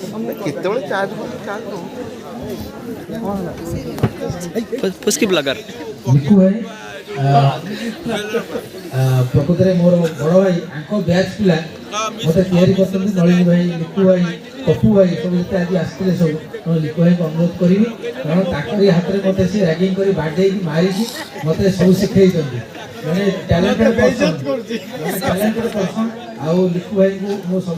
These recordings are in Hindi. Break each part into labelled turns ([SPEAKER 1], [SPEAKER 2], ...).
[SPEAKER 1] କେତେବେଳେ ଚାର୍ଜ ଚାର୍ଜ
[SPEAKER 2] फुस्की ब्लगर
[SPEAKER 3] लिखु भाई प्रकृत में मोर बड़ भाई आंको बैच पिला मत तैयारी कर नलिनी भाई लिखु भाई पप्पू भाई सब आज आसते सब लिखु भाई को अनुरोध करी कारण ताकरी हाथ में मत से रैगिंग कर बाडे मारिकी मत सब शिखई मैंने टैलेंटेड पर्सन आउ लिखु भाई को मो सब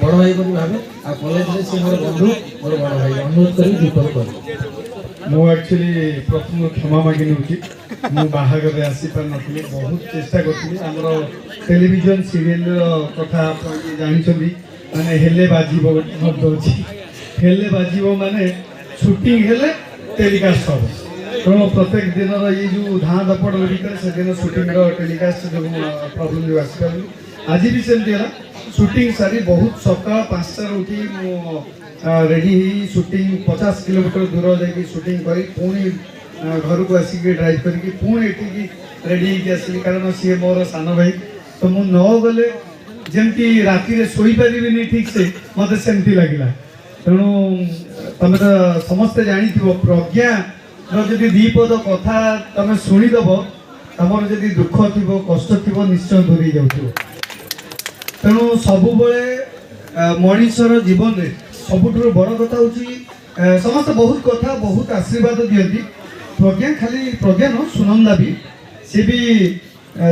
[SPEAKER 3] बड़ भाई को भावे आ कॉलेज में से मोर बंधु मोर बड़ भाई अनुरोध करी दीपक कर
[SPEAKER 4] मु एक्चुअली प्रथम क्षमा मागी नौची मु बाहागर आसी पार नथली बहुत चेष्टा करथली हमरो टेलीविजन सीरियल कथा जानि छथि माने हेले बाजीबो शब्द अछि हेले बाजीबो माने शूटिंग हेले टेलीकास्ट हो तो प्रत्येक दिन ये जो धाँ दपड़ भीतर से दिन शूटिंग टेलीकास्ट जो प्रॉब्लम जो आसी आज भी सेमती है शूटिंग सारी बहुत सकाल 5टा उठी रेडी शूटिंग 50 किलोमीटर दूर जाकि शूटिंग करी पुणी घर को आसिक ड्राइव करके पुणी एटी रेडी आसली कारण सी मोर सान भाई तो मु न गले जमती राति रे सोई पारिबिनी ठीक से मते सेमती लागिला तेणु तुम तो समस्ते जानी प्रज्ञा जदि दीपद कथा तुम शुणीदेव तुम जदि दुख थी कष्ट थी निश्चय दूरी जाऊ तेणु सब मनीषर जीवन में सबुठ बड़ कथा हूँ समस्त बहुत कथा बहुत आशीर्वाद दिखती प्रज्ञा खाली प्रज्ञा न सुनंदा भी सी भी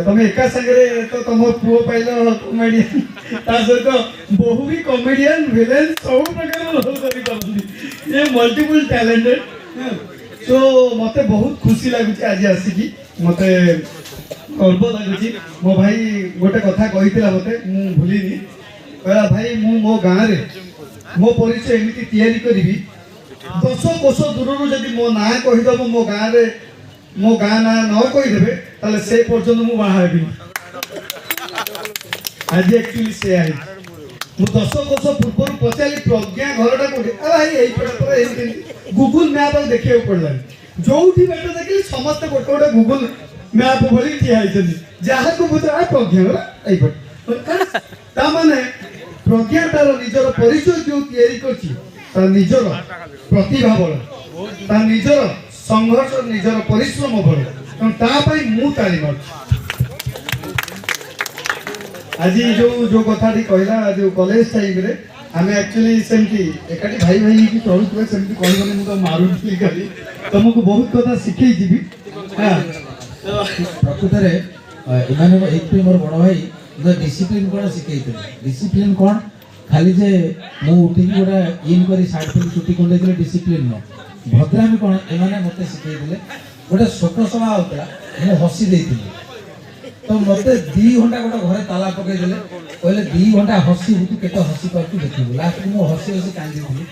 [SPEAKER 4] तुम एका सागरे तो तुम पुओ पाइल कमेडियन सहित बहु भी कमेडियन विलेन सब प्रकार रोल ये मल्टीपल टैलेंटेड तो मत बहुत खुशी लगुच आज आसिकी मत गर्व लगुच मो भाई गोटे कथा कही मत भूलिनी कहला भाई मो गाँव में मो परिचय एमती तैयारी करी 10 कोश दूर जदि मो ना कहीदेव मो गाँव में मो गाँ ना न कहीदेवे ताले से पर्यंत मु बाहर आज एक्चुअली से आई मु 10 कोश पूर्व पचारि प्रज्ञा घरटा कोठी भाई यही गूगल मैप देखा पड़ा जो बाट देखिए समस्त गोटे गोटे गूगल मैप भली ठिया जहाँ को बुझा प्रज्ञा मैंने प्रज्ञा तार निजर परिचय जो या निजर प्रतिभा बल निजर संघर्ष निजर परिश्रम बल तेनाली मु ताली मार्च आज जो कथा कहला जो कॉलेज टाइम रे आमे एक्चुअली सेमती एकाठी भाई भाई की चलुवे सेमती कहबनी मु तो मारुथली खाली तुमको बहुत कथा शिखई जीवी हां
[SPEAKER 3] प्रकृत में एमाने एक मोर बड़ भाई डिसिप्लिन कौन शिखई डिसिप्लिन कौन खाली जे मु उठी गोटा इन करी साइड पे छुट्टी कोन देले डिसिप्लिन न भद्रामी कौन एमाने मते शिखई देले गोटे शोक सभा होता मु हसी देइथिली तो मते 2 घंटा गोटे घरे ताला पकई देले कहले 2 घंटा हसी तू केते हसी करतु देखिबो लास्ट मु हसी हसी कांदी दिली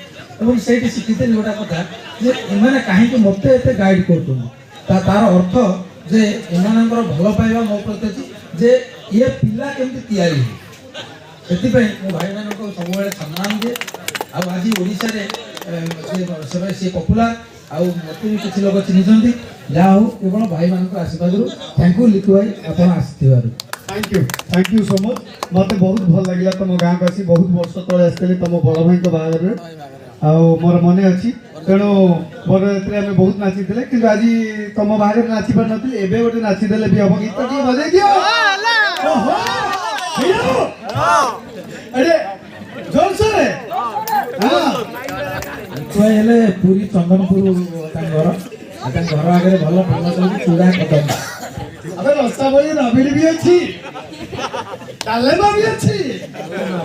[SPEAKER 3] एवं सेठी शिखितेली गोटा कथा जे एमाने काहे के मते एते गाइड करतु तार अर्थ जे एमानकर भलो पाइबा मो प्रति जे ये पिला केमती तैयारी से मो भाई मान को सब सम्मान दिए आज ओडिशा रे से पपुलर आउ मत भी किसी लोग चिन्ह जहाँ हो केवल भाई मान आशीर्वाद थैंक यू लिखु भाई आप
[SPEAKER 4] थैंक यू सो मच मत बहुत भल लगे तुम गाँव को आसी बहुत वर्ष तले आसती तुम बड़ भाई बाहर मोर मन अच्छी तेणु मोर आम बहुत नाची कि आज तुम बाहर नाची पार नी एवं गोटे नाचीदे भी हम गीत टे बजे दियो
[SPEAKER 3] पूरी चंदनपुर घर घर आगे भल फेमस चूड़ा कदम
[SPEAKER 4] अबे रस्ता बड़ी राबिड़ी भी अच्छी डालेमा भी अच्छी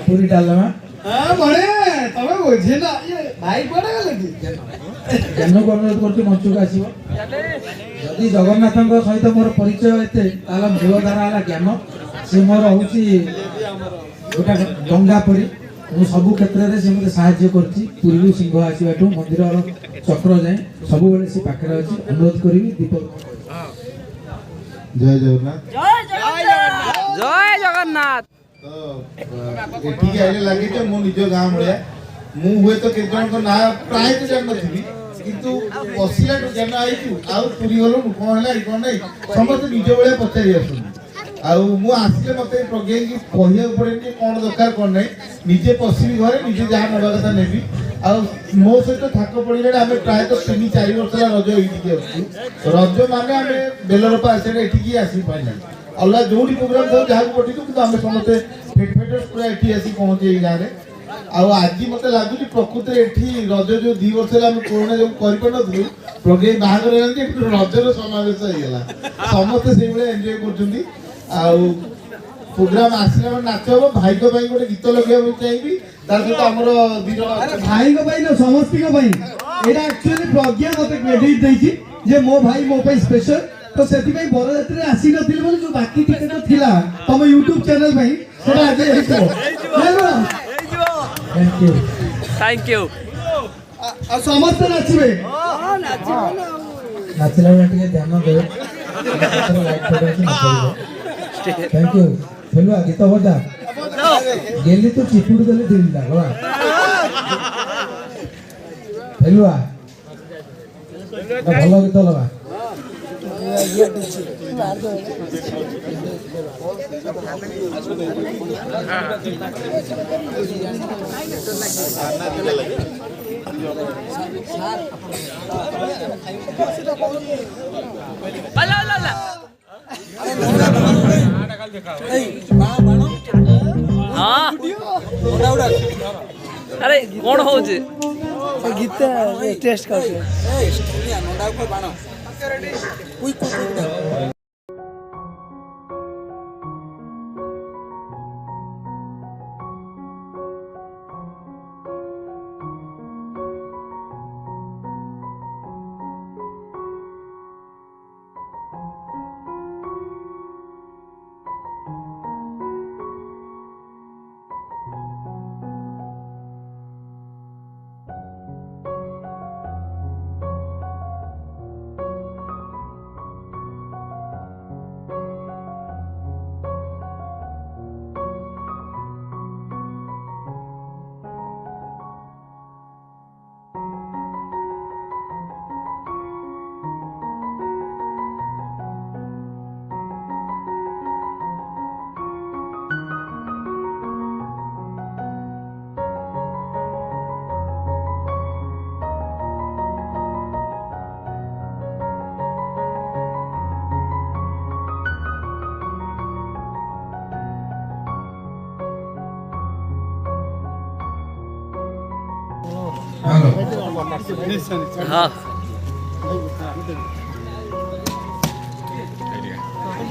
[SPEAKER 3] पूरी डालेमा
[SPEAKER 4] हां बड़े तबे बुझे ना ये भाई कोडा लगी
[SPEAKER 3] ज्ञान को अनुरोध करछु मंच को आसीबो यदि जगन्नाथ सहित मोर परिचय एते ताला मूलधारा हला ज्ञान से मोर होची गोटा गंगा परी मु सब क्षेत्र में से मते सहाय्य करछि पूर्वी सिंह आसीबाटू मंदिर चक्र जाए सब बेले से पाखरे अछि अनुरोध करिवि दीपक
[SPEAKER 5] जय जगन्नाथ
[SPEAKER 2] जय जगन्नाथ
[SPEAKER 5] तो एठी आइले लागि जे मो निज गां भलिया मु हुए तो केजन को ना प्राय तो जान नथिबी किंतु बसिला जान आइतु आ पुरी गलो कोन हला कोन नै समस्त निज बेले पचारि आसु आउ मु आसले मते प्रज्ञा की कहिया पड़े कि कोन दरकार कोन नै निजे पसिबी घरे निजे जहा नबा कथा नेबी आ मो सहित थाक पड़िले आमे प्राय तो 3-4 वर्ष ला रज एठी के आछू रज माने आमे बेलरपा आसे एठी की आसी पाइना अल्लाह जोडी प्रोग्राम सब जहा पठितु कि आमे समते फेट पूरा एठी आसी पहुंचे गारे आ आज मते लागु प्रकृति एठी रज जो 2 वर्ष ला आमे कोरोना जो करि पनथु प्रज्ञा बाहागर एंती रजर समावेश हो गेला समस्त से बेले एन्जॉय करछुंदी आ प्रोग्राम आसला नाच हम भाई को भाई गोटे गीत लगे चाहिए तार सहित हमर दीर
[SPEAKER 4] भाई को भाई न समस्ती को भाई एटा एक्चुअली प्रज्ञा मते क्रेडिट देछि जे मो भाई मो पे स्पेशल तो सेति भाई बरयात्री आसी नथिल बोले जो बाकी टिकट थिला तम YouTube चैनल भाई सेटा आज हेतो थैंक यू
[SPEAKER 2] थैंक यू
[SPEAKER 4] आ समस्त नाचबे
[SPEAKER 3] नाचला टिके ध्यान दे लाइक फोटो थैंक यू फेलुआ गीत बजा गेली तो चिपुड़ देले दिल ला फेलुआ भलो गीत लगा
[SPEAKER 2] हाँ अरे कौन हो
[SPEAKER 6] गीत टेस्ट कर
[SPEAKER 2] हाँ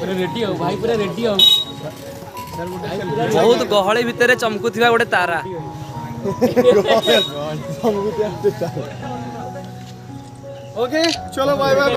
[SPEAKER 6] रेडी हो भाई पूरा रेडी हो
[SPEAKER 2] बहुत गहली भितर चमकुथिबा गोटे तारा
[SPEAKER 1] ओके चलो बाय बाय।